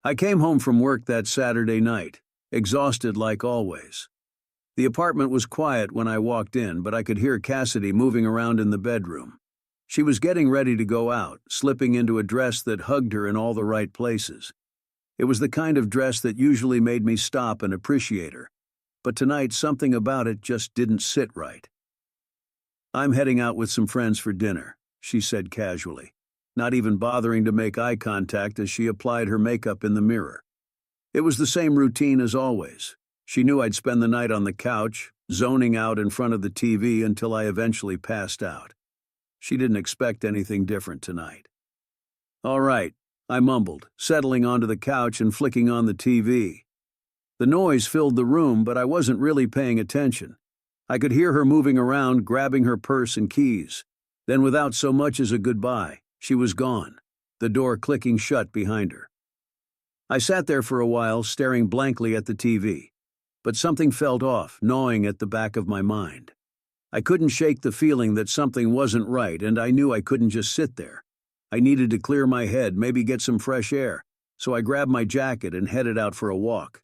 I came home from work that Saturday night, exhausted like always. The apartment was quiet when I walked in, but I could hear Cassidy moving around in the bedroom. She was getting ready to go out, slipping into a dress that hugged her in all the right places. It was the kind of dress that usually made me stop and appreciate her, but tonight something about it just didn't sit right. "I'm heading out with some friends for dinner," she said casually, not even bothering to make eye contact as she applied her makeup in the mirror. It was the same routine as always. She knew I'd spend the night on the couch, zoning out in front of the TV until I eventually passed out. She didn't expect anything different tonight. "All right," I mumbled, settling onto the couch and flicking on the TV. The noise filled the room, but I wasn't really paying attention. I could hear her moving around, grabbing her purse and keys. Then, without so much as a goodbye, she was gone, the door clicking shut behind her. I sat there for a while, staring blankly at the TV. But something felt off, gnawing at the back of my mind. I couldn't shake the feeling that something wasn't right, and I knew I couldn't just sit there. I needed to clear my head, maybe get some fresh air, so I grabbed my jacket and headed out for a walk.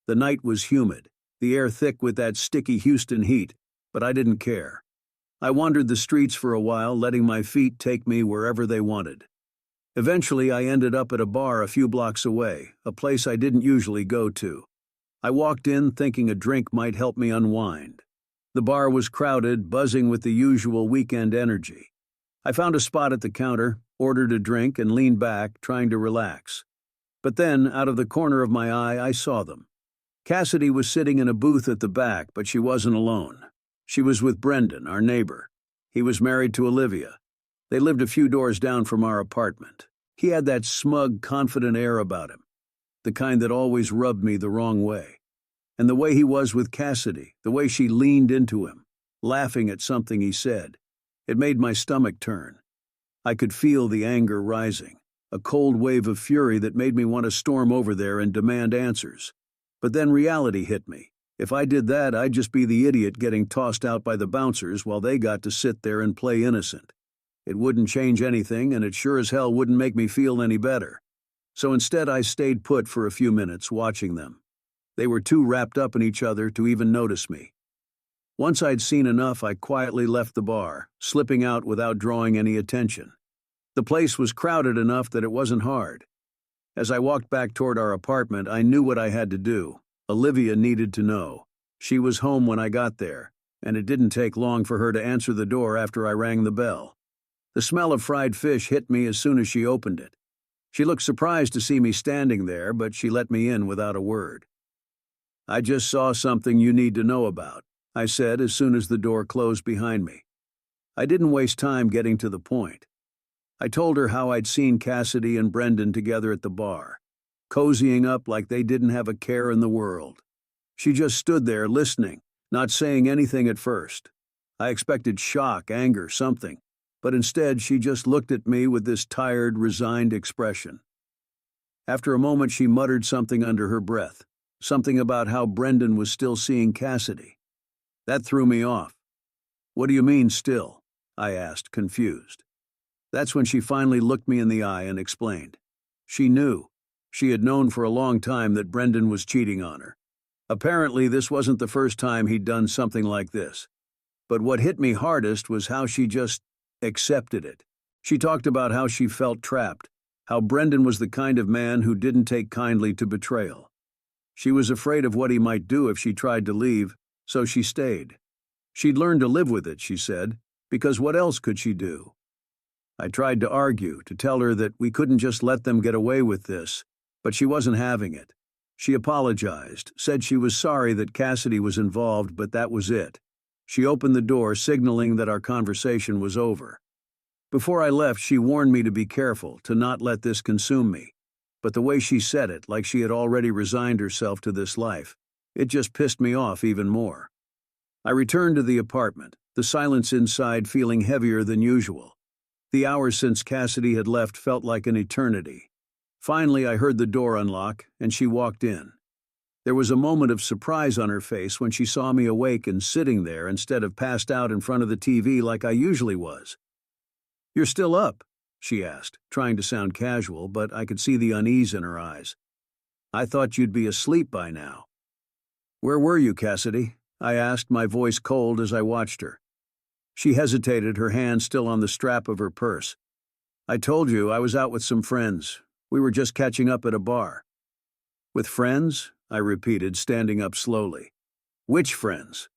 The night was humid, the air thick with that sticky Houston heat, but I didn't care. I wandered the streets for a while, letting my feet take me wherever they wanted. Eventually, I ended up at a bar a few blocks away, a place I didn't usually go to. I walked in thinking a drink might help me unwind. The bar was crowded, buzzing with the usual weekend energy. I found a spot at the counter, ordered a drink, and leaned back, trying to relax. But then, out of the corner of my eye, I saw them. Cassidy was sitting in a booth at the back, but she wasn't alone. She was with Brendan, our neighbor. He was married to Olivia. They lived a few doors down from our apartment. He had that smug, confident air about him, the kind that always rubbed me the wrong way. And the way he was with Cassidy, the way she leaned into him, laughing at something he said, it made my stomach turn. I could feel the anger rising, a cold wave of fury that made me want to storm over there and demand answers. But then reality hit me. If I did that, I'd just be the idiot getting tossed out by the bouncers while they got to sit there and play innocent. It wouldn't change anything, and it sure as hell wouldn't make me feel any better. So instead, I stayed put for a few minutes, watching them. They were too wrapped up in each other to even notice me. Once I'd seen enough, I quietly left the bar, slipping out without drawing any attention. The place was crowded enough that it wasn't hard. As I walked back toward our apartment, I knew what I had to do. Olivia needed to know. She was home when I got there, and it didn't take long for her to answer the door after I rang the bell. The smell of fried fish hit me as soon as she opened it. She looked surprised to see me standing there, but she let me in without a word. "I just saw something you need to know about," I said as soon as the door closed behind me. I didn't waste time getting to the point. I told her how I'd seen Cassidy and Brendan together at the bar, cozying up like they didn't have a care in the world. She just stood there listening, not saying anything at first. I expected shock, anger, something, but instead she just looked at me with this tired, resigned expression. After a moment she muttered something under her breath, something about how Brendan was still seeing Cassidy. That threw me off. "What do you mean, still?" I asked, confused. That's when she finally looked me in the eye and explained. She knew. She had known for a long time that Brendan was cheating on her. Apparently, this wasn't the first time he'd done something like this. But what hit me hardest was how she just accepted it. She talked about how she felt trapped, how Brendan was the kind of man who didn't take kindly to betrayal. She was afraid of what he might do if she tried to leave, so she stayed. She'd learned to live with it, she said, because what else could she do? I tried to argue, to tell her that we couldn't just let them get away with this, but she wasn't having it. She apologized, said she was sorry that Cassidy was involved, but that was it. She opened the door, signaling that our conversation was over. Before I left, she warned me to be careful, to not let this consume me. But the way she said it, like she had already resigned herself to this life, it just pissed me off even more. I returned to the apartment, the silence inside feeling heavier than usual. The hours since Cassidy had left felt like an eternity. Finally, I heard the door unlock, and she walked in. There was a moment of surprise on her face when she saw me awake and sitting there instead of passed out in front of the TV like I usually was. "You're still up?" she asked, trying to sound casual, but I could see the unease in her eyes. I thought you'd be asleep by now." "Where were you, Cassidy?" I asked, my voice cold as I watched her. She hesitated, her hand still on the strap of her purse. "I told you I was out with some friends. We were just catching up at a bar." "With friends?" I repeated, standing up slowly. "Which friends?"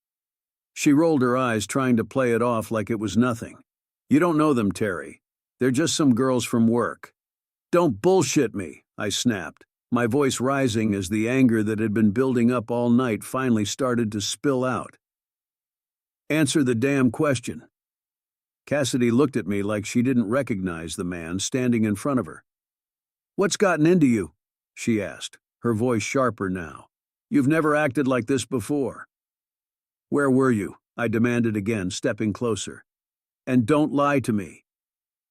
She rolled her eyes, trying to play it off like it was nothing. "You don't know them, Terry. They're just some girls from work." "Don't bullshit me," I snapped, my voice rising as the anger that had been building up all night finally started to spill out. "Answer the damn question." Cassidy looked at me like she didn't recognize the man standing in front of her. "What's gotten into you?" she asked, her voice sharper now. "You've never acted like this before." "Where were you?" I demanded again, stepping closer. "And don't lie to me."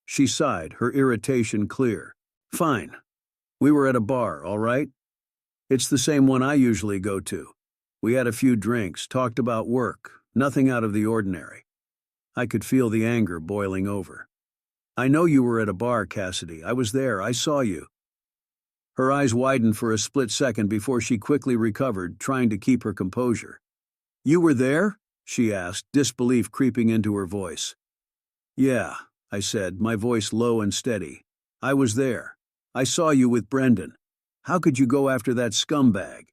She sighed, her irritation clear. "Fine. We were at a bar, all right? It's the same one I usually go to. We had a few drinks, talked about work, nothing out of the ordinary." I could feel the anger boiling over. "I know you were at a bar, Cassidy. I was there. I saw you." Her eyes widened for a split second before she quickly recovered, trying to keep her composure. "You were there?" she asked, disbelief creeping into her voice. "Yeah," I said, my voice low and steady. "I was there. I saw you with Brendan. How could you go after that scumbag?"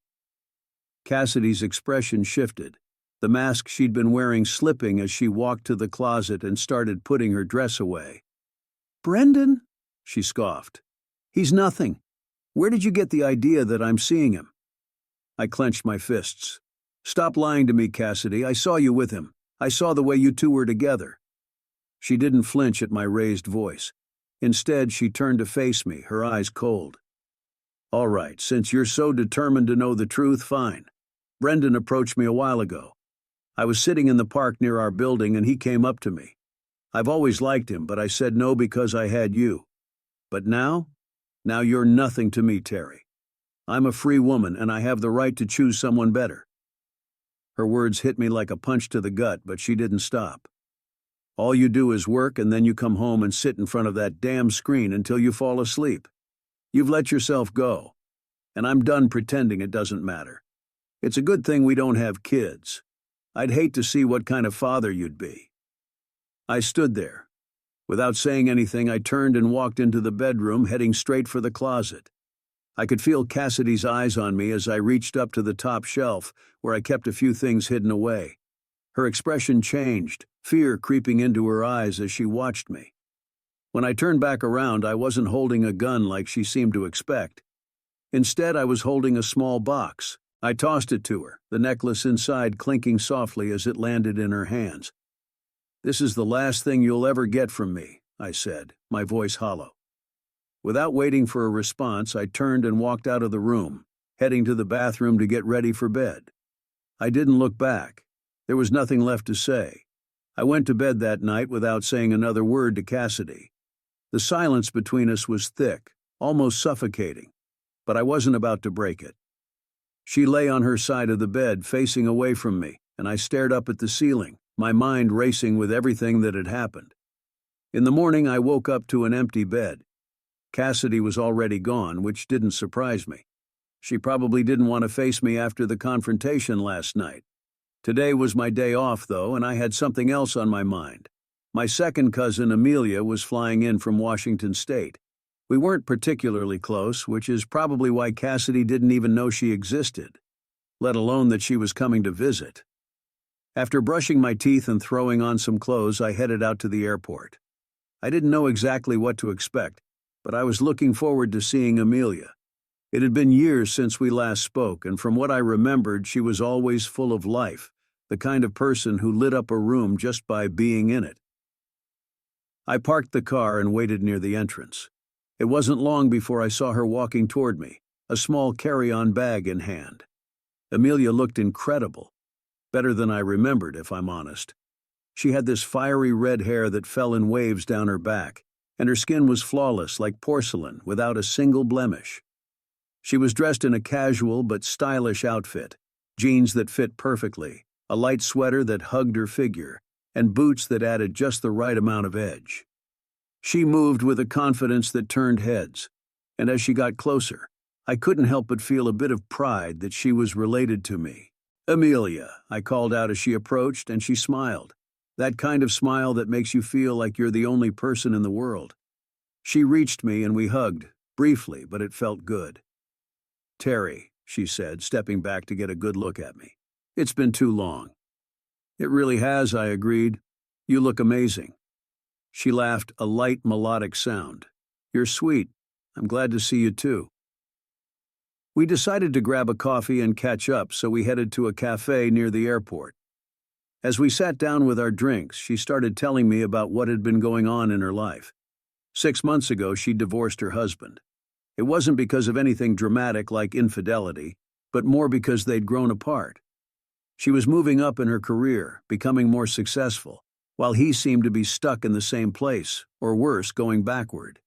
Cassidy's expression shifted, the mask she'd been wearing slipping as she walked to the closet and started putting her dress away. "Brendan?" she scoffed. "He's nothing. Where did you get the idea that I'm seeing him?" I clenched my fists. "Stop lying to me, Cassidy. I saw you with him. I saw the way you two were together." She didn't flinch at my raised voice. Instead, she turned to face me, her eyes cold. "All right, since you're so determined to know the truth, fine. Brendan approached me a while ago. I was sitting in the park near our building and he came up to me. I've always liked him, but I said no because I had you. But now you're nothing to me, Terry. I'm a free woman and I have the right to choose someone better." Her words hit me like a punch to the gut, but she didn't stop. "All you do is work and then you come home and sit in front of that damn screen until you fall asleep. You've let yourself go. And I'm done pretending it doesn't matter. It's a good thing we don't have kids. I'd hate to see what kind of father you'd be." I stood there. Without saying anything, I turned and walked into the bedroom, heading straight for the closet. I could feel Cassidy's eyes on me as I reached up to the top shelf, where I kept a few things hidden away. Her expression changed, fear creeping into her eyes as she watched me. When I turned back around, I wasn't holding a gun like she seemed to expect. Instead, I was holding a small box. I tossed it to her, the necklace inside clinking softly as it landed in her hands. "This is the last thing you'll ever get from me," I said, my voice hollow. Without waiting for a response, I turned and walked out of the room, heading to the bathroom to get ready for bed. I didn't look back. There was nothing left to say. I went to bed that night without saying another word to Cassidy. The silence between us was thick, almost suffocating, but I wasn't about to break it. She lay on her side of the bed, facing away from me, and I stared up at the ceiling, my mind racing with everything that had happened. In the morning, I woke up to an empty bed. Cassidy was already gone, which didn't surprise me. She probably didn't want to face me after the confrontation last night. Today was my day off, though, and I had something else on my mind. My second cousin, Amelia, was flying in from Washington State. We weren't particularly close, which is probably why Cassidy didn't even know she existed, let alone that she was coming to visit. After brushing my teeth and throwing on some clothes, I headed out to the airport. I didn't know exactly what to expect, but I was looking forward to seeing Amelia. It had been years since we last spoke, and from what I remembered, she was always full of life, the kind of person who lit up a room just by being in it. I parked the car and waited near the entrance. It wasn't long before I saw her walking toward me, a small carry-on bag in hand. Amelia looked incredible. Better than I remembered, if I'm honest. She had this fiery red hair that fell in waves down her back, and her skin was flawless like porcelain, without a single blemish. She was dressed in a casual but stylish outfit, jeans that fit perfectly, a light sweater that hugged her figure, and boots that added just the right amount of edge. She moved with a confidence that turned heads, and as she got closer, I couldn't help but feel a bit of pride that she was related to me. "Amelia," I called out as she approached, and she smiled. That kind of smile that makes you feel like you're the only person in the world. She reached me and we hugged, briefly, but it felt good. "Terry," she said, stepping back to get a good look at me. "It's been too long." "It really has," I agreed. "You look amazing." She laughed, a light melodic sound. "You're sweet. I'm glad to see you too." We decided to grab a coffee and catch up, so we headed to a cafe near the airport. As we sat down with our drinks, she started telling me about what had been going on in her life. 6 months ago, she divorced her husband. It wasn't because of anything dramatic like infidelity, but more because they'd grown apart. She was moving up in her career, becoming more successful, while he seemed to be stuck in the same place, or worse, going backward.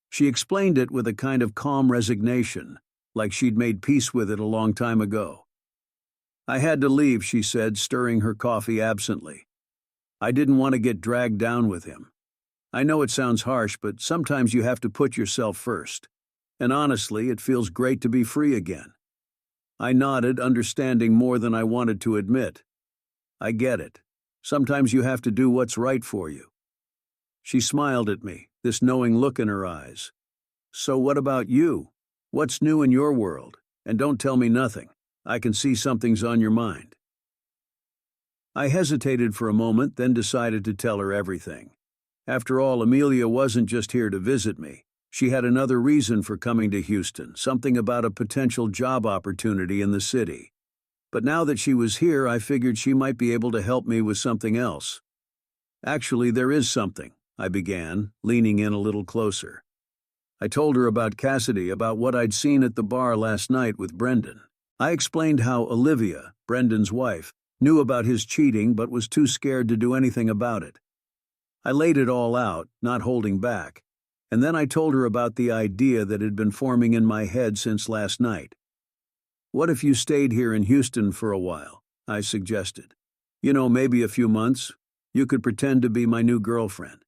She explained it with a kind of calm resignation, like she'd made peace with it a long time ago. "I had to leave," she said, stirring her coffee absently. "I didn't want to get dragged down with him. I know it sounds harsh, but sometimes you have to put yourself first. And honestly, it feels great to be free again." I nodded, understanding more than I wanted to admit. "I get it. Sometimes you have to do what's right for you." She smiled at me, this knowing look in her eyes. "So what about you? What's new in your world? And don't tell me nothing. I can see something's on your mind." I hesitated for a moment, then decided to tell her everything. After all, Amelia wasn't just here to visit me. She had another reason for coming to Houston, something about a potential job opportunity in the city. But now that she was here, I figured she might be able to help me with something else. "Actually, there is something," I began, leaning in a little closer. I told her about Cassidy, about what I'd seen at the bar last night with Brendan. I explained how Olivia, Brendan's wife, knew about his cheating but was too scared to do anything about it. I laid it all out, not holding back, and then I told her about the idea that had been forming in my head since last night. "What if you stayed here in Houston for a while?" I suggested. "You know, maybe a few months. You could pretend to be my new girlfriend.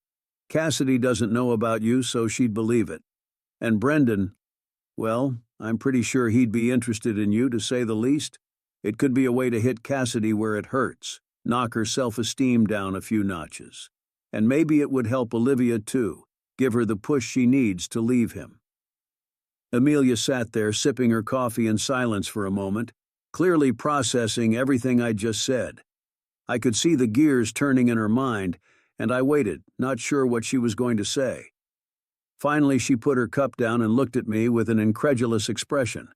Cassidy doesn't know about you, so she'd believe it. And Brendan, well, I'm pretty sure he'd be interested in you, to say the least. It could be a way to hit Cassidy where it hurts, knock her self-esteem down a few notches. And maybe it would help Olivia too, give her the push she needs to leave him." Amelia sat there sipping her coffee in silence for a moment, clearly processing everything I'd just said. I could see the gears turning in her mind, and I waited, not sure what she was going to say. Finally, she put her cup down and looked at me with an incredulous expression.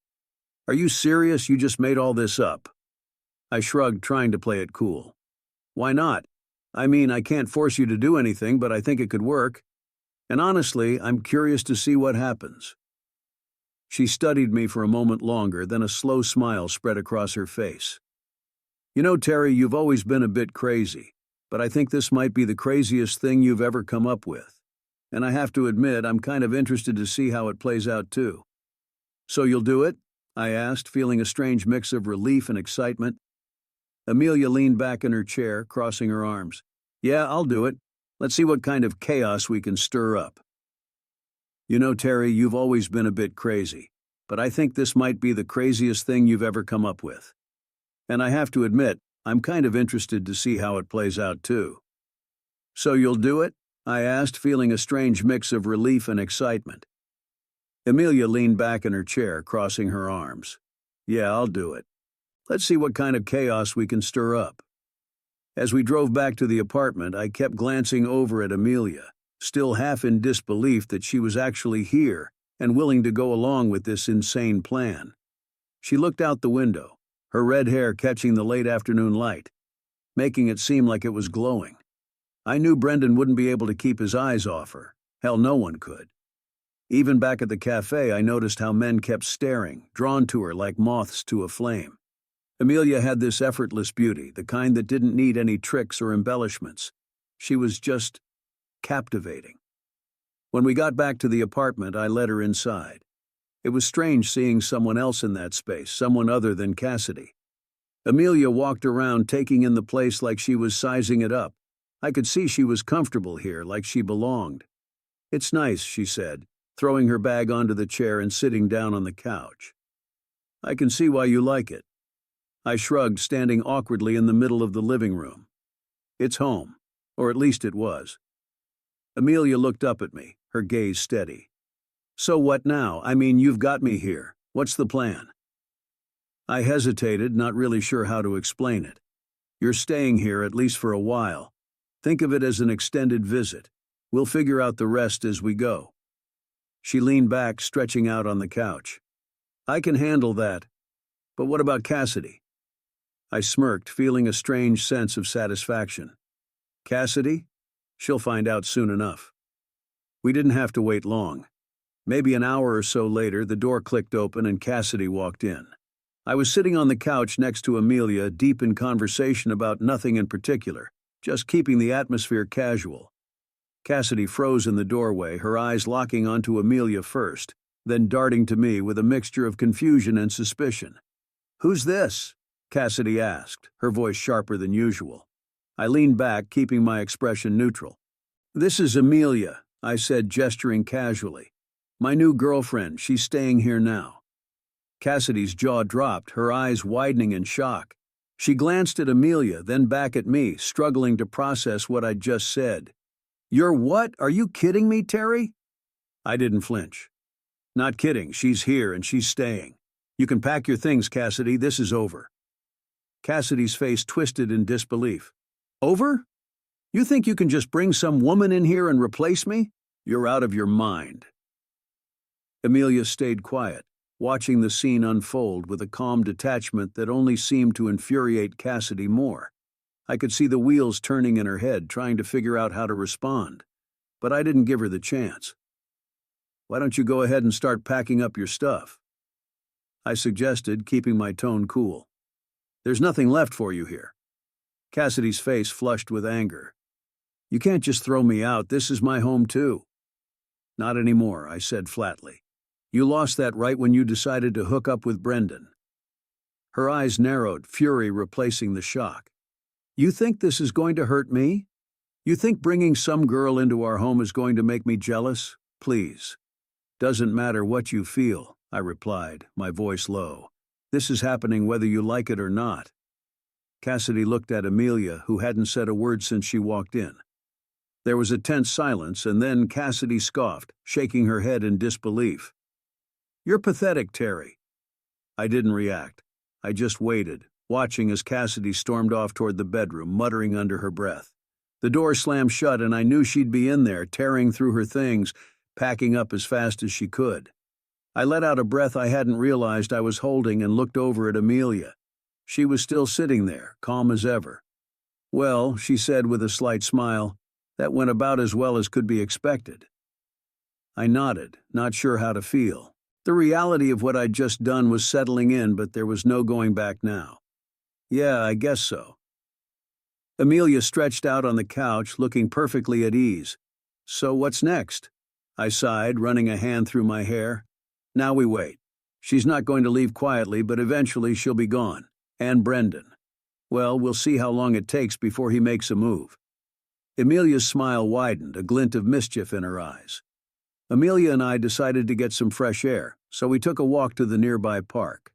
"Are you serious? You just made all this up?" I shrugged, trying to play it cool. "Why not? I mean, I can't force you to do anything, but I think it could work. And honestly, I'm curious to see what happens." She studied me for a moment longer, then a slow smile spread across her face. "You know, Terry, you've always been a bit crazy, but I think this might be the craziest thing you've ever come up with. And I have to admit, I'm kind of interested to see how it plays out too." "So you'll do it?" I asked, feeling a strange mix of relief and excitement. Amelia leaned back in her chair, crossing her arms. "Yeah, I'll do it. Let's see what kind of chaos we can stir up." "You know, Terry, you've always been a bit crazy, but I think this might be the craziest thing you've ever come up with. And I have to admit, I'm kind of interested to see how it plays out too." "So you'll do it?" I asked, feeling a strange mix of relief and excitement. Amelia leaned back in her chair, crossing her arms. "Yeah, I'll do it. Let's see what kind of chaos we can stir up." As we drove back to the apartment, I kept glancing over at Amelia, still half in disbelief that she was actually here and willing to go along with this insane plan. She looked out the window, her red hair catching the late afternoon light, making it seem like it was glowing. I knew Brendan wouldn't be able to keep his eyes off her. Hell, no one could. Even back at the cafe, I noticed how men kept staring, drawn to her like moths to a flame. Amelia had this effortless beauty, the kind that didn't need any tricks or embellishments. She was just captivating. When we got back to the apartment, I led her inside. It was strange seeing someone else in that space, someone other than Cassidy. Amelia walked around, taking in the place like she was sizing it up. I could see she was comfortable here, like she belonged. "It's nice," she said, throwing her bag onto the chair and sitting down on the couch. "I can see why you like it." I shrugged, standing awkwardly in the middle of the living room. "It's home, or at least it was." Amelia looked up at me, her gaze steady. "So what now? I mean, you've got me here. What's the plan?" I hesitated, not really sure how to explain it. "You're staying here, at least for a while. Think of it as an extended visit. We'll figure out the rest as we go." She leaned back, stretching out on the couch. "I can handle that. But what about Cassidy?" I smirked, feeling a strange sense of satisfaction. "Cassidy? She'll find out soon enough." We didn't have to wait long. Maybe an hour or so later, the door clicked open and Cassidy walked in. I was sitting on the couch next to Amelia, deep in conversation about nothing in particular, just keeping the atmosphere casual. Cassidy froze in the doorway, her eyes locking onto Amelia first, then darting to me with a mixture of confusion and suspicion. "Who's this?" Cassidy asked, her voice sharper than usual. I leaned back, keeping my expression neutral. "This is Amelia," I said, gesturing casually. "My new girlfriend, she's staying here now." Cassidy's jaw dropped, her eyes widening in shock. She glanced at Amelia, then back at me, struggling to process what I'd just said. "You're what? Are you kidding me, Terry?" I didn't flinch. "Not kidding, she's here and she's staying. You can pack your things, Cassidy, this is over." Cassidy's face twisted in disbelief. "Over? You think you can just bring some woman in here and replace me? You're out of your mind." Amelia stayed quiet, watching the scene unfold with a calm detachment that only seemed to infuriate Cassidy more. I could see the wheels turning in her head, trying to figure out how to respond. But I didn't give her the chance. "Why don't you go ahead and start packing up your stuff?" I suggested, keeping my tone cool. "There's nothing left for you here." Cassidy's face flushed with anger. "You can't just throw me out, this is my home too." "Not anymore," I said flatly. "You lost that right when you decided to hook up with Brendan." Her eyes narrowed, fury replacing the shock. "You think this is going to hurt me? You think bringing some girl into our home is going to make me jealous? Please." "Doesn't matter what you feel," I replied, my voice low. "This is happening whether you like it or not." Cassidy looked at Amelia, who hadn't said a word since she walked in. There was a tense silence, and then Cassidy scoffed, shaking her head in disbelief. "You're pathetic, Terry." I didn't react. I just waited, watching as Cassidy stormed off toward the bedroom, muttering under her breath. The door slammed shut, and I knew she'd be in there, tearing through her things, packing up as fast as she could. I let out a breath I hadn't realized I was holding and looked over at Amelia. She was still sitting there, calm as ever. "Well," she said with a slight smile, "that went about as well as could be expected." I nodded, not sure how to feel. The reality of what I'd just done was settling in, but there was no going back now. "Yeah, I guess so." Amelia stretched out on the couch, looking perfectly at ease. "So what's next?" I sighed, running a hand through my hair. "Now we wait. She's not going to leave quietly, but eventually she'll be gone. And Brendan. Well, we'll see how long it takes before he makes a move." Amelia's smile widened, a glint of mischief in her eyes. Amelia and I decided to get some fresh air, so we took a walk to the nearby park.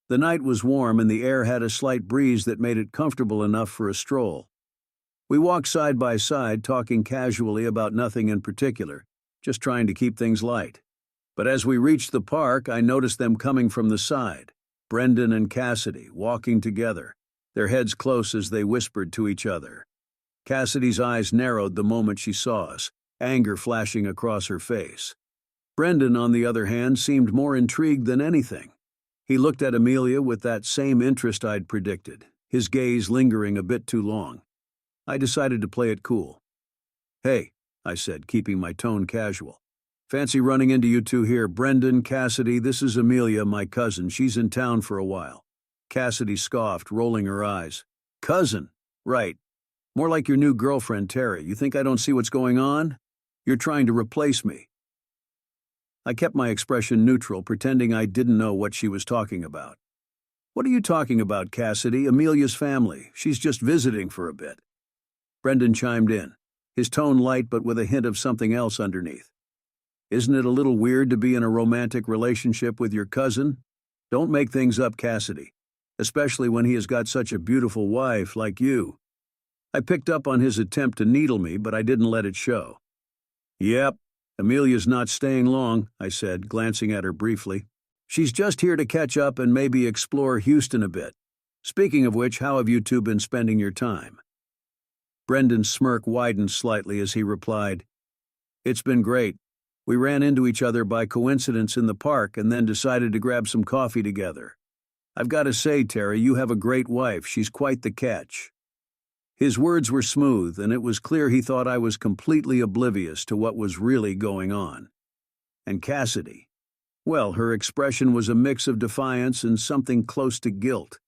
The night was warm and the air had a slight breeze that made it comfortable enough for a stroll. We walked side by side, talking casually about nothing in particular, just trying to keep things light. But as we reached the park, I noticed them coming from the side, Brendan and Cassidy, walking together, their heads close as they whispered to each other. Cassidy's eyes narrowed the moment she saw us, anger flashing across her face. Brendan, on the other hand, seemed more intrigued than anything. He looked at Amelia with that same interest I'd predicted, his gaze lingering a bit too long. I decided to play it cool. "Hey," I said, keeping my tone casual. "Fancy running into you two here. Brendan, Cassidy, this is Amelia, my cousin. She's in town for a while." Cassidy scoffed, rolling her eyes. "Cousin? Right. More like your new girlfriend, Terry. You think I don't see what's going on? You're trying to replace me." I kept my expression neutral, pretending I didn't know what she was talking about. "What are you talking about, Cassidy? Amelia's family. She's just visiting for a bit." Brendan chimed in, his tone light but with a hint of something else underneath. Isn't it a little weird to be in a romantic relationship with your cousin? Don't make things up, Cassidy, especially when he has got such a beautiful wife like you. I picked up on his attempt to needle me, but I didn't let it show. Yep, Amelia's not staying long, I said, glancing at her briefly. She's just here to catch up and maybe explore Houston a bit. Speaking of which, how have you two been spending your time? Brendan's smirk widened slightly as he replied, It's been great. We ran into each other by coincidence in the park and then decided to grab some coffee together. I've got to say, Terry, you have a great wife. She's quite the catch. His words were smooth, and it was clear he thought I was completely oblivious to what was really going on. And Cassidy? Well, her expression was a mix of defiance and something close to guilt.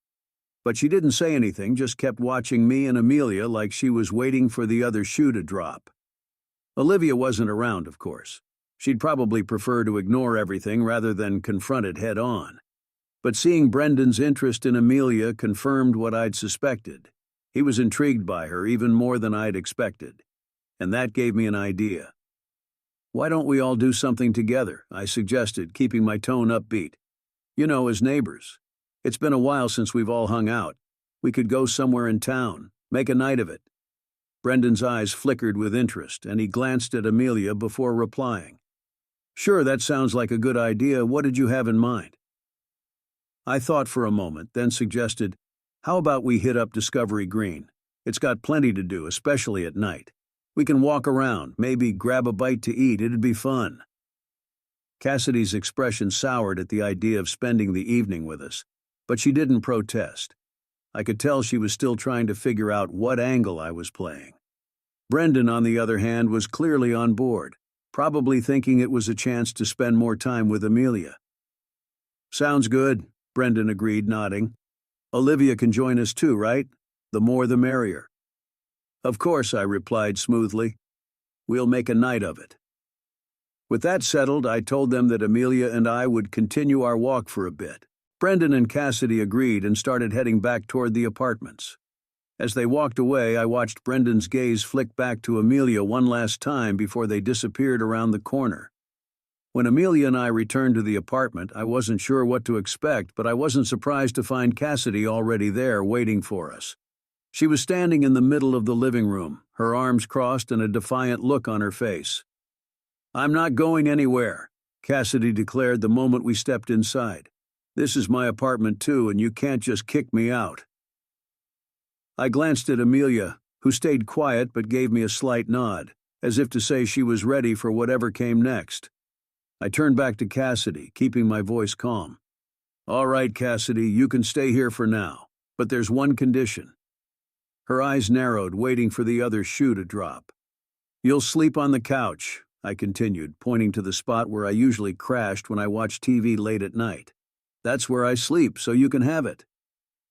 But she didn't say anything, just kept watching me and Amelia like she was waiting for the other shoe to drop. Olivia wasn't around, of course. She'd probably prefer to ignore everything rather than confront it head-on. But seeing Brendan's interest in Amelia confirmed what I'd suspected. He was intrigued by her even more than I'd expected. And that gave me an idea. Why don't we all do something together? I suggested, keeping my tone upbeat. You know, as neighbors. It's been a while since we've all hung out. We could go somewhere in town, make a night of it. Brendan's eyes flickered with interest, and he glanced at Amelia before replying. Sure, that sounds like a good idea. What did you have in mind? I thought for a moment, then suggested, how about we hit up Discovery Green? It's got plenty to do, especially at night. We can walk around, maybe grab a bite to eat. It'd be fun. Cassidy's expression soured at the idea of spending the evening with us, but she didn't protest. I could tell she was still trying to figure out what angle I was playing. Brendan, on the other hand, was clearly on board, probably thinking it was a chance to spend more time with Amelia. Sounds good, Brendan agreed, nodding. Olivia can join us too, right? The more the merrier. Of course, I replied smoothly. We'll make a night of it. With that settled, I told them that Amelia and I would continue our walk for a bit. Brendan and Cassidy agreed and started heading back toward the apartments. As they walked away, I watched Brendan's gaze flick back to Amelia one last time before they disappeared around the corner. When Amelia and I returned to the apartment, I wasn't sure what to expect, but I wasn't surprised to find Cassidy already there waiting for us. She was standing in the middle of the living room, her arms crossed and a defiant look on her face. I'm not going anywhere, Cassidy declared the moment we stepped inside. This is my apartment too, and you can't just kick me out. I glanced at Amelia, who stayed quiet but gave me a slight nod, as if to say she was ready for whatever came next. I turned back to Cassidy, keeping my voice calm. All right, Cassidy, you can stay here for now, but there's one condition. Her eyes narrowed, waiting for the other shoe to drop. You'll sleep on the couch, I continued, pointing to the spot where I usually crashed when I watched TV late at night. That's where I sleep, so you can have it.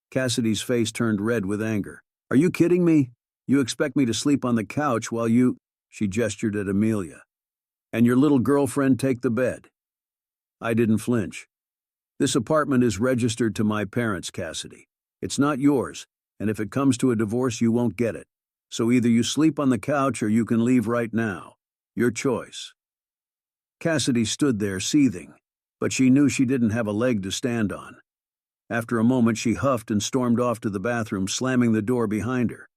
Cassidy's face turned red with anger. Are you kidding me? You expect me to sleep on the couch while you... She gestured at Amelia. And your little girlfriend take the bed. I didn't flinch. This apartment is registered to my parents, Cassidy. It's not yours, and if it comes to a divorce, you won't get it. So either you sleep on the couch or you can leave right now. Your choice. Cassidy stood there seething, but she knew she didn't have a leg to stand on. After a moment, she huffed and stormed off to the bathroom, slamming the door behind her.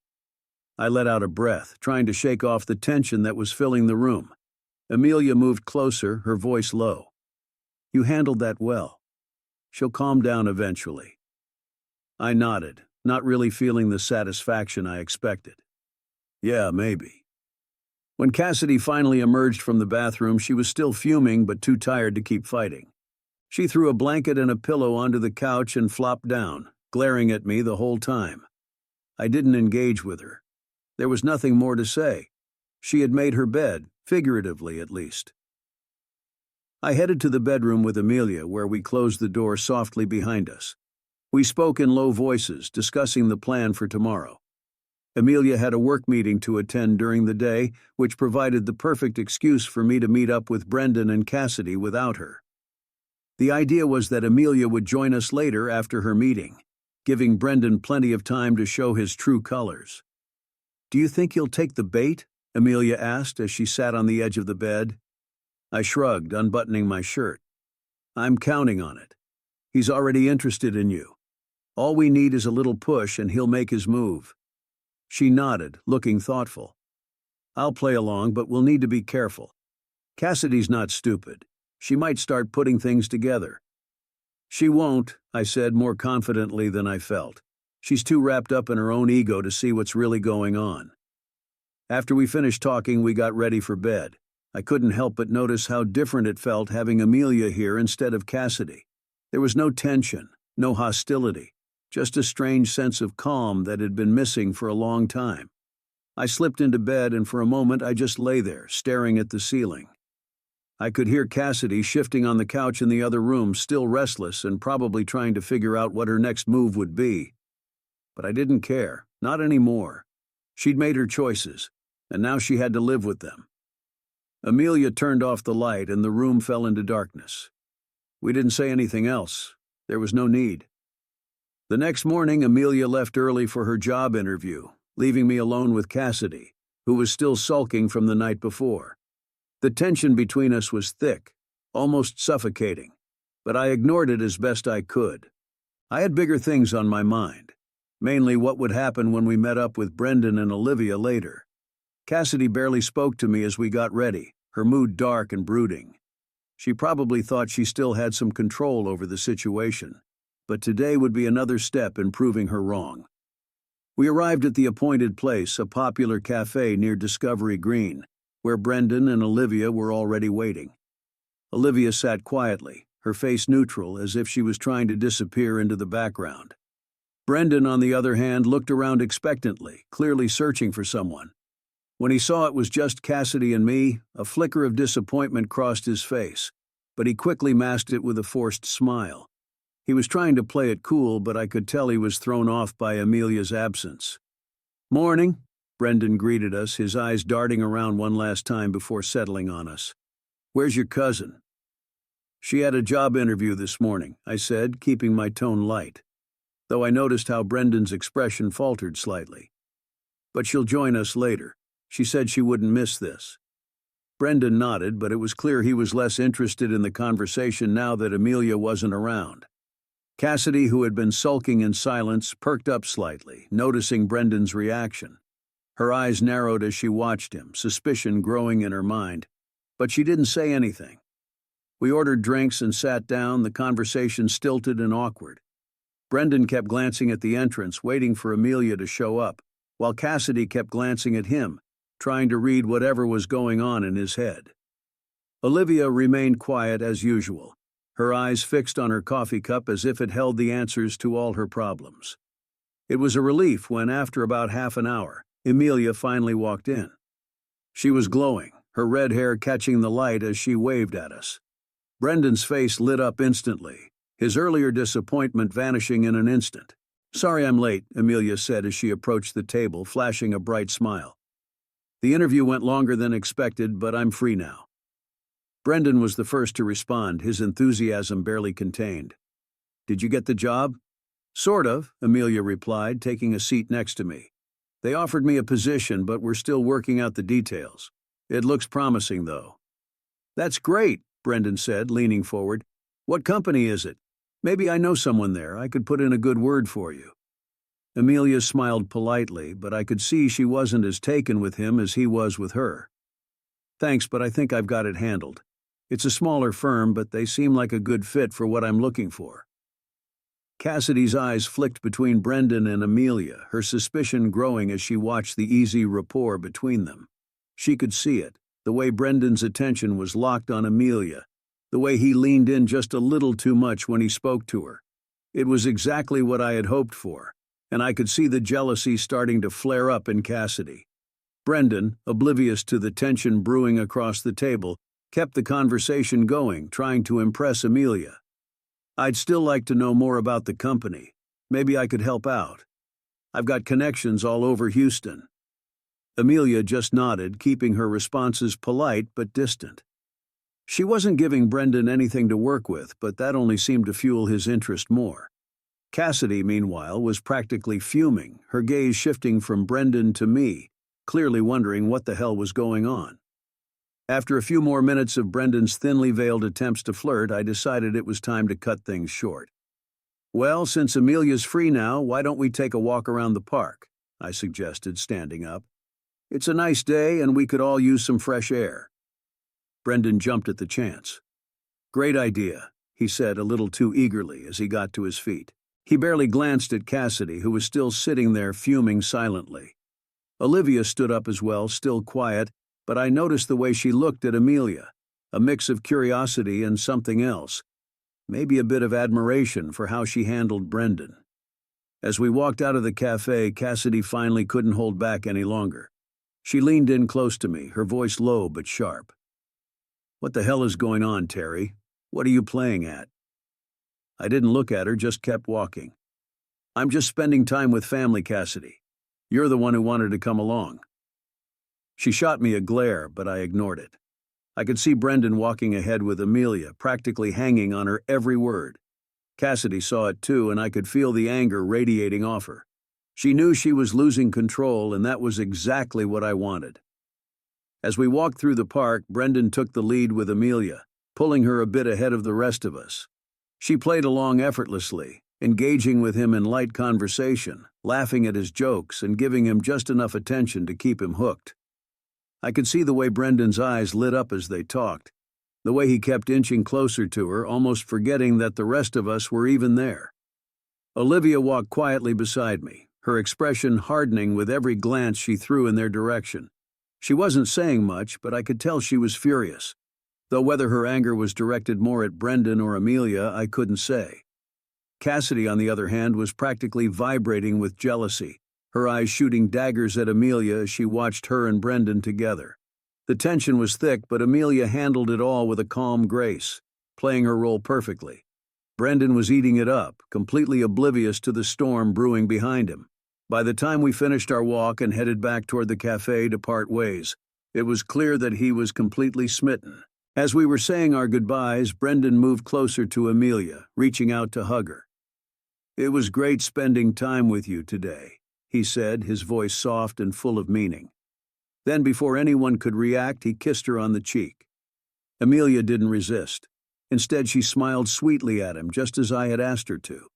I let out a breath, trying to shake off the tension that was filling the room. Amelia moved closer, her voice low. You handled that well. She'll calm down eventually. I nodded, not really feeling the satisfaction I expected. Yeah, maybe. When Cassidy finally emerged from the bathroom, she was still fuming but too tired to keep fighting. She threw a blanket and a pillow onto the couch and flopped down, glaring at me the whole time. I didn't engage with her. There was nothing more to say. She had made her bed, figuratively at least. I headed to the bedroom with Amelia, where we closed the door softly behind us. We spoke in low voices, discussing the plan for tomorrow. Amelia had a work meeting to attend during the day, which provided the perfect excuse for me to meet up with Brendan and Cassidy without her. The idea was that Amelia would join us later after her meeting, giving Brendan plenty of time to show his true colors. Do you think he'll take the bait? Amelia asked as she sat on the edge of the bed. I shrugged, unbuttoning my shirt. I'm counting on it. He's already interested in you. All we need is a little push and he'll make his move. She nodded, looking thoughtful. I'll play along, but we'll need to be careful. Cassidy's not stupid. She might start putting things together. She won't, I said more confidently than I felt. She's too wrapped up in her own ego to see what's really going on. After we finished talking, we got ready for bed. I couldn't help but notice how different it felt having Amelia here instead of Cassidy. There was no tension, no hostility, just a strange sense of calm that had been missing for a long time. I slipped into bed and for a moment I just lay there, staring at the ceiling. I could hear Cassidy shifting on the couch in the other room, still restless and probably trying to figure out what her next move would be. But I didn't care, not anymore. She'd made her choices, and now she had to live with them. Amelia turned off the light and the room fell into darkness. We didn't say anything else. There was no need. The next morning, Amelia left early for her job interview, leaving me alone with Cassidy, who was still sulking from the night before. The tension between us was thick, almost suffocating, but I ignored it as best I could. I had bigger things on my mind, mainly what would happen when we met up with Brendan and Olivia later. Cassidy barely spoke to me as we got ready, her mood dark and brooding. She probably thought she still had some control over the situation, but today would be another step in proving her wrong. We arrived at the appointed place, a popular cafe near Discovery Green, where Brendan and Olivia were already waiting. Olivia sat quietly, her face neutral as if she was trying to disappear into the background. Brendan, on the other hand, looked around expectantly, clearly searching for someone. When he saw it was just Cassidy and me, a flicker of disappointment crossed his face, but he quickly masked it with a forced smile. He was trying to play it cool, but I could tell he was thrown off by Amelia's absence. "Morning," Brendan greeted us, his eyes darting around one last time before settling on us. "Where's your cousin?" "She had a job interview this morning," I said, keeping my tone light, though I noticed how Brendan's expression faltered slightly. "But she'll join us later. She said she wouldn't miss this." Brendan nodded, but it was clear he was less interested in the conversation now that Amelia wasn't around. Cassidy, who had been sulking in silence, perked up slightly, noticing Brendan's reaction. Her eyes narrowed as she watched him, suspicion growing in her mind, but she didn't say anything. We ordered drinks and sat down, the conversation stilted and awkward. Brendan kept glancing at the entrance, waiting for Amelia to show up, while Cassidy kept glancing at him, trying to read whatever was going on in his head. Olivia remained quiet as usual, her eyes fixed on her coffee cup as if it held the answers to all her problems. It was a relief when, after about half an hour, Amelia finally walked in. She was glowing, her red hair catching the light as she waved at us. Brendan's face lit up instantly, his earlier disappointment vanishing in an instant. "Sorry I'm late," Amelia said as she approached the table, flashing a bright smile. "The interview went longer than expected, but I'm free now." Brendan was the first to respond, his enthusiasm barely contained. "Did you get the job?" "Sort of," Amelia replied, taking a seat next to me. "They offered me a position, but we're still working out the details. It looks promising, though." "That's great," Brendan said, leaning forward. "What company is it? Maybe I know someone there. I could put in a good word for you." Amelia smiled politely, but I could see she wasn't as taken with him as he was with her. "Thanks, but I think I've got it handled. It's a smaller firm, but they seem like a good fit for what I'm looking for." Cassidy's eyes flicked between Brendan and Amelia, her suspicion growing as she watched the easy rapport between them. She could see it, the way Brendan's attention was locked on Amelia, the way he leaned in just a little too much when he spoke to her. It was exactly what I had hoped for, and I could see the jealousy starting to flare up in Cassidy. Brendan, oblivious to the tension brewing across the table, kept the conversation going, trying to impress Amelia. "I'd still like to know more about the company. Maybe I could help out. I've got connections all over Houston." Amelia just nodded, keeping her responses polite but distant. She wasn't giving Brendan anything to work with, but that only seemed to fuel his interest more. Cassidy, meanwhile, was practically fuming, her gaze shifting from Brendan to me, clearly wondering what the hell was going on. After a few more minutes of Brendan's thinly veiled attempts to flirt, I decided it was time to cut things short. "Well, since Amelia's free now, why don't we take a walk around the park?" I suggested, standing up. "It's a nice day and we could all use some fresh air." Brendan jumped at the chance. "Great idea," he said a little too eagerly as he got to his feet. He barely glanced at Cassidy, who was still sitting there fuming silently. Olivia stood up as well, still quiet, but I noticed the way she looked at Amelia, a mix of curiosity and something else, maybe a bit of admiration for how she handled Brendan. As we walked out of the cafe, Cassidy finally couldn't hold back any longer. She leaned in close to me, her voice low but sharp. "What the hell is going on, Terry? What are you playing at?" I didn't look at her, just kept walking. "I'm just spending time with family, Cassidy. You're the one who wanted to come along." She shot me a glare, but I ignored it. I could see Brendan walking ahead with Amelia, practically hanging on her every word. Cassidy saw it too, and I could feel the anger radiating off her. She knew she was losing control, and that was exactly what I wanted. As we walked through the park, Brendan took the lead with Amelia, pulling her a bit ahead of the rest of us. She played along effortlessly, engaging with him in light conversation, laughing at his jokes, and giving him just enough attention to keep him hooked. I could see the way Brendan's eyes lit up as they talked, the way he kept inching closer to her, almost forgetting that the rest of us were even there. Olivia walked quietly beside me, her expression hardening with every glance she threw in their direction. She wasn't saying much, but I could tell she was furious, though whether her anger was directed more at Brendan or Amelia, I couldn't say. Cassidy, on the other hand, was practically vibrating with jealousy, her eyes shooting daggers at Amelia as she watched her and Brendan together. The tension was thick, but Amelia handled it all with a calm grace, playing her role perfectly. Brendan was eating it up, completely oblivious to the storm brewing behind him. By the time we finished our walk and headed back toward the cafe to part ways, it was clear that he was completely smitten. As we were saying our goodbyes, Brendan moved closer to Amelia, reaching out to hug her. "It was great spending time with you today," he said, his voice soft and full of meaning. Then, before anyone could react, he kissed her on the cheek. Amelia didn't resist. Instead, she smiled sweetly at him, just as I had asked her to.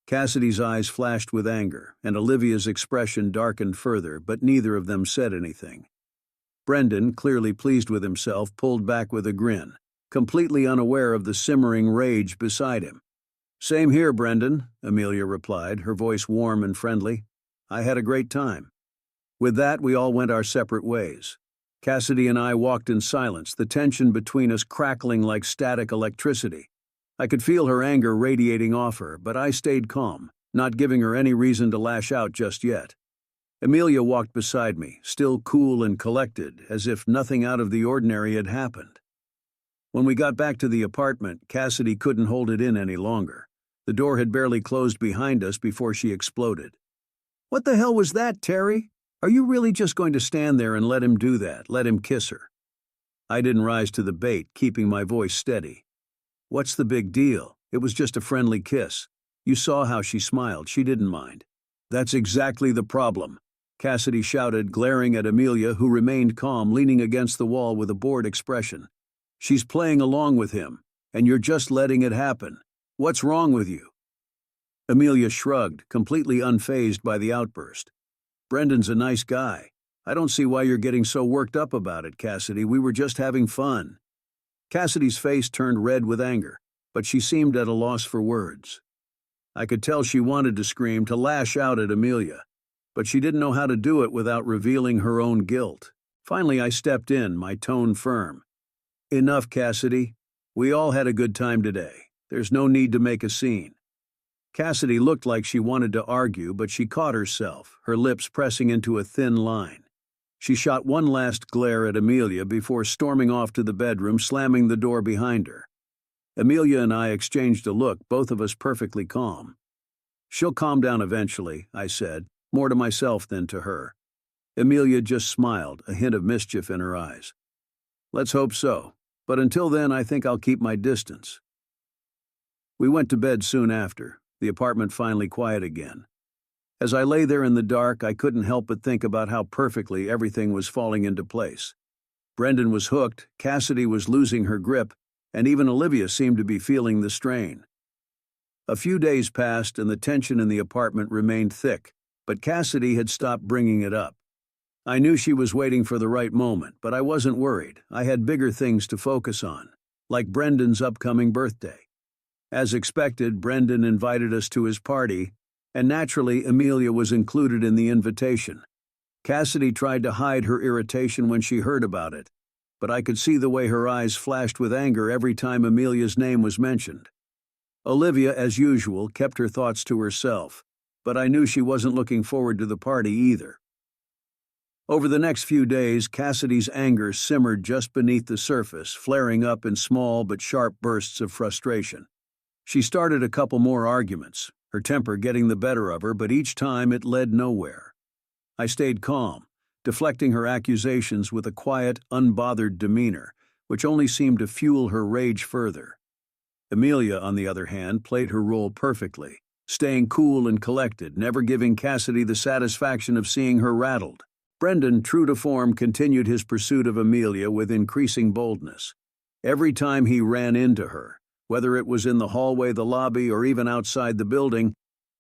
Cassidy's eyes flashed with anger, and Olivia's expression darkened further, but neither of them said anything. Brendan, clearly pleased with himself, pulled back with a grin, completely unaware of the simmering rage beside him. "Same here, Brendan," Amelia replied, her voice warm and friendly. "I had a great time." With that, we all went our separate ways. Cassidy and I walked in silence, the tension between us crackling like static electricity. I could feel her anger radiating off her, but I stayed calm, not giving her any reason to lash out just yet. Amelia walked beside me, still cool and collected, as if nothing out of the ordinary had happened. When we got back to the apartment, Cassidy couldn't hold it in any longer. The door had barely closed behind us before she exploded. "What the hell was that, Terry? Are you really just going to stand there and let him do that, let him kiss her?" I didn't rise to the bait, keeping my voice steady. "What's the big deal? It was just a friendly kiss. You saw how she smiled, she didn't mind." "That's exactly the problem," Cassidy shouted, glaring at Amelia, who remained calm, leaning against the wall with a bored expression. "She's playing along with him, and you're just letting it happen. What's wrong with you?" Amelia shrugged, completely unfazed by the outburst. "Brendan's a nice guy. I don't see why you're getting so worked up about it, Cassidy. We were just having fun." Cassidy's face turned red with anger, but she seemed at a loss for words. I could tell she wanted to scream, to lash out at Amelia, but she didn't know how to do it without revealing her own guilt. Finally, I stepped in, my tone firm. "Enough, Cassidy. We all had a good time today. There's no need to make a scene." Cassidy looked like she wanted to argue, but she caught herself, her lips pressing into a thin line. She shot one last glare at Amelia before storming off to the bedroom, slamming the door behind her. Amelia and I exchanged a look, both of us perfectly calm. "She'll calm down eventually," I said, more to myself than to her. Amelia just smiled, a hint of mischief in her eyes. "Let's hope so, but until then I think I'll keep my distance." We went to bed soon after, the apartment finally quiet again. As I lay there in the dark, I couldn't help but think about how perfectly everything was falling into place. Brendan was hooked, Cassidy was losing her grip, and even Olivia seemed to be feeling the strain. A few days passed and the tension in the apartment remained thick, but Cassidy had stopped bringing it up. I knew she was waiting for the right moment, but I wasn't worried. I had bigger things to focus on, like Brendan's upcoming birthday. As expected, Brendan invited us to his party, and naturally Amelia was included in the invitation. Cassidy tried to hide her irritation when she heard about it, but I could see the way her eyes flashed with anger every time Amelia's name was mentioned. Olivia, as usual, kept her thoughts to herself, but I knew she wasn't looking forward to the party either. Over the next few days, Cassidy's anger simmered just beneath the surface, flaring up in small but sharp bursts of frustration. She started a couple more arguments, her temper getting the better of her, but each time it led nowhere. I stayed calm, deflecting her accusations with a quiet, unbothered demeanor, which only seemed to fuel her rage further. Amelia, on the other hand, played her role perfectly, staying cool and collected, never giving Cassidy the satisfaction of seeing her rattled. Brendan, true to form, continued his pursuit of Amelia with increasing boldness. Every time he ran into her, whether it was in the hallway, the lobby, or even outside the building,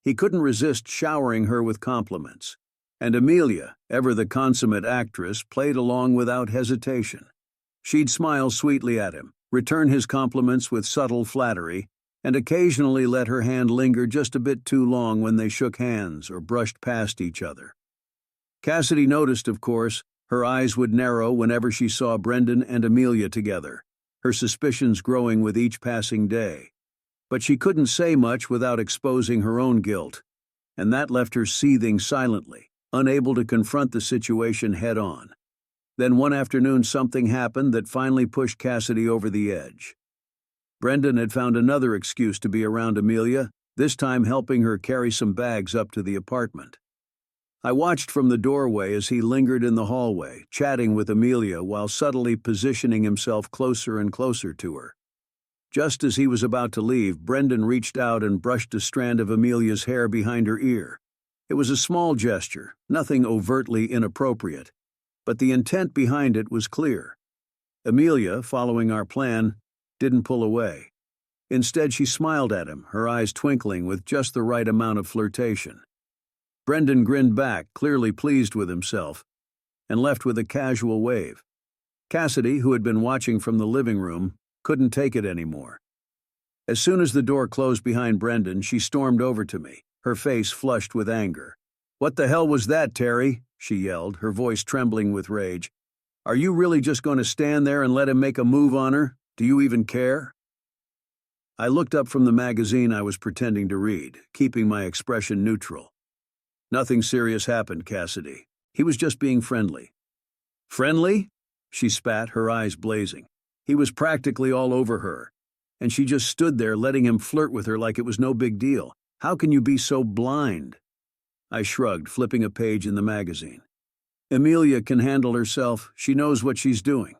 he couldn't resist showering her with compliments. And Amelia, ever the consummate actress, played along without hesitation. She'd smile sweetly at him, return his compliments with subtle flattery, and occasionally let her hand linger just a bit too long when they shook hands or brushed past each other. Cassidy noticed, of course. Her eyes would narrow whenever she saw Brendan and Amelia together, her suspicions growing with each passing day. But she couldn't say much without exposing her own guilt, and that left her seething silently, unable to confront the situation head-on. Then one afternoon something happened that finally pushed Cassidy over the edge. Brendan had found another excuse to be around Amelia, this time helping her carry some bags up to the apartment. I watched from the doorway as he lingered in the hallway, chatting with Amelia while subtly positioning himself closer and closer to her. Just as he was about to leave, Brendan reached out and brushed a strand of Amelia's hair behind her ear. It was a small gesture, nothing overtly inappropriate, but the intent behind it was clear. Amelia, following our plan, didn't pull away. Instead, she smiled at him, her eyes twinkling with just the right amount of flirtation. Brendan grinned back, clearly pleased with himself, and left with a casual wave. Cassidy, who had been watching from the living room, couldn't take it anymore. As soon as the door closed behind Brendan, she stormed over to me, her face flushed with anger. "What the hell was that, Terry?" she yelled, her voice trembling with rage. "Are you really just going to stand there and let him make a move on her? Do you even care?" I looked up from the magazine I was pretending to read, keeping my expression neutral. "Nothing serious happened, Cassidy. He was just being friendly." "Friendly?" she spat, her eyes blazing. He was practically all over her, and she just stood there letting him flirt with her like it was no big deal. How can you be so blind? I shrugged, flipping a page in the magazine. "Amelia can handle herself. She knows what she's doing."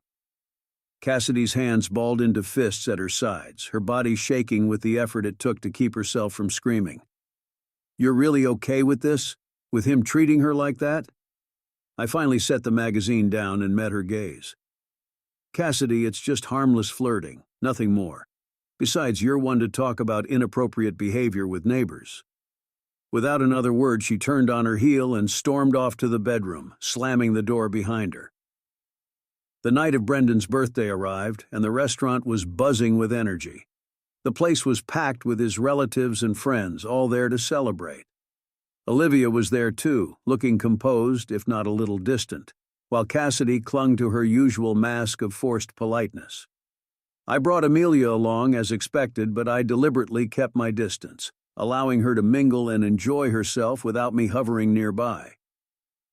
Cassidy's hands balled into fists at her sides, her body shaking with the effort it took to keep herself from screaming. "You're really okay with this? With him treating her like that?" I finally set the magazine down and met her gaze. "Cassidy, it's just harmless flirting, nothing more. Besides, you're one to talk about inappropriate behavior with neighbors." Without another word, she turned on her heel and stormed off to the bedroom, slamming the door behind her. The night of Brendan's birthday arrived, and the restaurant was buzzing with energy. The place was packed with his relatives and friends, all there to celebrate. Olivia was there too, looking composed, if not a little distant, while Cassidy clung to her usual mask of forced politeness. I brought Amelia along as expected, but I deliberately kept my distance, allowing her to mingle and enjoy herself without me hovering nearby.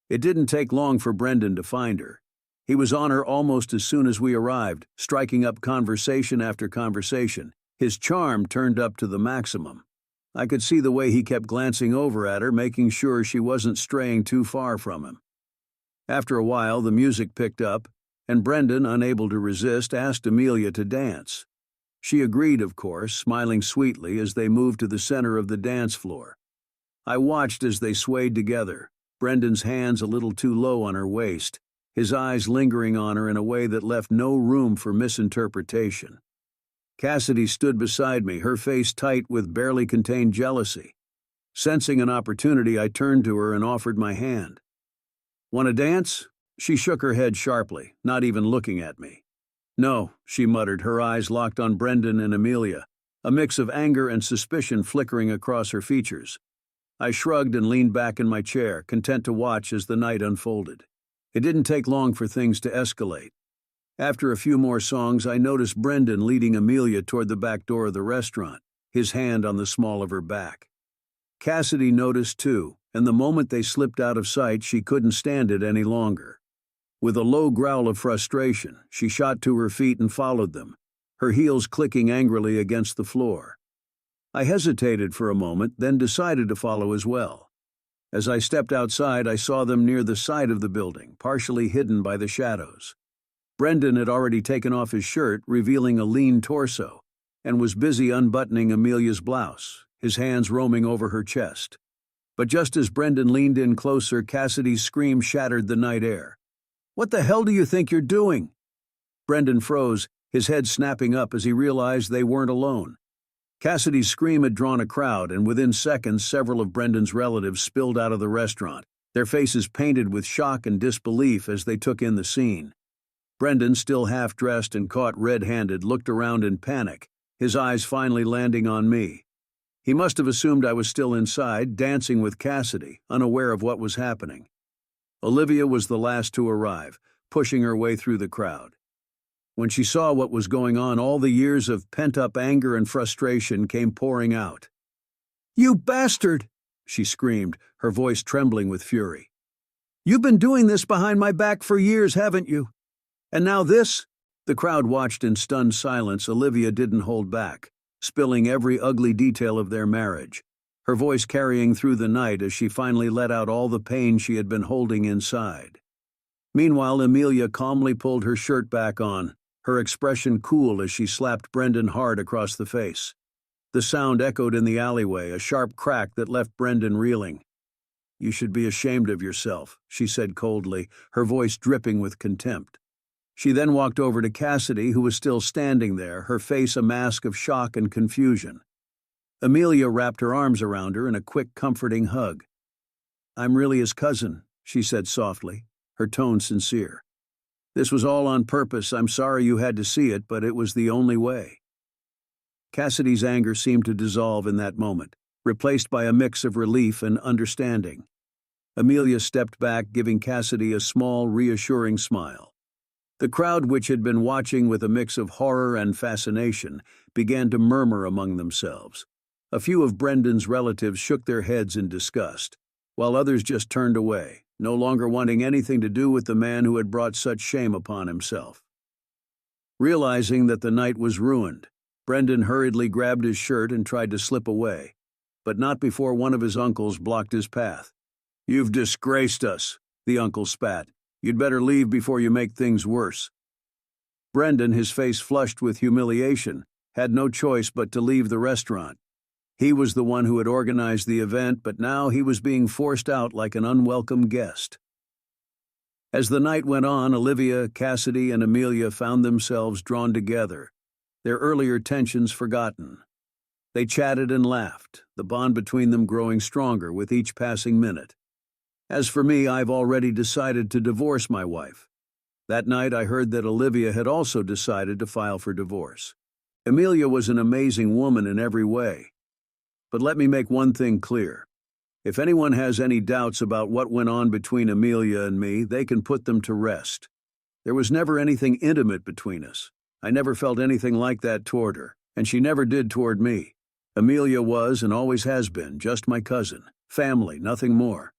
It didn't take long for Brendan to find her. He was on her almost as soon as we arrived, striking up conversation after conversation, his charm turned up to the maximum. I could see the way he kept glancing over at her, making sure she wasn't straying too far from him. After a while, the music picked up, and Brendan, unable to resist, asked Amelia to dance. She agreed, of course, smiling sweetly as they moved to the center of the dance floor. I watched as they swayed together, Brendan's hands a little too low on her waist, his eyes lingering on her in a way that left no room for misinterpretation. Cassidy stood beside me, her face tight with barely contained jealousy. Sensing an opportunity, I turned to her and offered my hand. "Want to dance?" She shook her head sharply, not even looking at me. "No," she muttered, her eyes locked on Brendan and Amelia, a mix of anger and suspicion flickering across her features. I shrugged and leaned back in my chair, content to watch as the night unfolded. It didn't take long for things to escalate. After a few more songs, I noticed Brendan leading Amelia toward the back door of the restaurant, his hand on the small of her back. Cassidy noticed too, and the moment they slipped out of sight, she couldn't stand it any longer. With a low growl of frustration, she shot to her feet and followed them, her heels clicking angrily against the floor. I hesitated for a moment, then decided to follow as well. As I stepped outside, I saw them near the side of the building, partially hidden by the shadows. Brendan had already taken off his shirt, revealing a lean torso, and was busy unbuttoning Amelia's blouse, his hands roaming over her chest. But just as Brendan leaned in closer, Cassidy's scream shattered the night air. "What the hell do you think you're doing?" Brendan froze, his head snapping up as he realized they weren't alone. Cassidy's scream had drawn a crowd, and within seconds several of Brendan's relatives spilled out of the restaurant, their faces painted with shock and disbelief as they took in the scene. Brendan, still half-dressed and caught red-handed, looked around in panic, his eyes finally landing on me. He must have assumed I was still inside, dancing with Cassidy, unaware of what was happening. Olivia was the last to arrive, pushing her way through the crowd. When she saw what was going on, all the years of pent-up anger and frustration came pouring out. "You bastard!" she screamed, her voice trembling with fury. "You've been doing this behind my back for years, haven't you? And now this?" The crowd watched in stunned silence. Olivia didn't hold back, spilling every ugly detail of their marriage, her voice carrying through the night as she finally let out all the pain she had been holding inside. Meanwhile, Amelia calmly pulled her shirt back on, her expression cool as she slapped Brendan hard across the face. The sound echoed in the alleyway, a sharp crack that left Brendan reeling. "You should be ashamed of yourself," she said coldly, her voice dripping with contempt. She then walked over to Cassidy, who was still standing there, her face a mask of shock and confusion. Amelia wrapped her arms around her in a quick, comforting hug. "I'm really his cousin," she said softly, her tone sincere. "This was all on purpose. I'm sorry you had to see it, but it was the only way." Cassidy's anger seemed to dissolve in that moment, replaced by a mix of relief and understanding. Amelia stepped back, giving Cassidy a small, reassuring smile. The crowd, which had been watching with a mix of horror and fascination, began to murmur among themselves. A few of Brendan's relatives shook their heads in disgust, while others just turned away, no longer wanting anything to do with the man who had brought such shame upon himself. Realizing that the night was ruined, Brendan hurriedly grabbed his shirt and tried to slip away, but not before one of his uncles blocked his path. "You've disgraced us," the uncle spat. "You'd better leave before you make things worse." Brendan, his face flushed with humiliation, had no choice but to leave the restaurant. He was the one who had organized the event, but now he was being forced out like an unwelcome guest. As the night went on, Olivia, Cassidy, and Amelia found themselves drawn together, their earlier tensions forgotten. They chatted and laughed, the bond between them growing stronger with each passing minute. As for me, I've already decided to divorce my wife. That night I heard that Olivia had also decided to file for divorce. Amelia was an amazing woman in every way. But let me make one thing clear. If anyone has any doubts about what went on between Amelia and me, they can put them to rest. There was never anything intimate between us. I never felt anything like that toward her, and she never did toward me. Amelia was and always has been just my cousin, family, nothing more.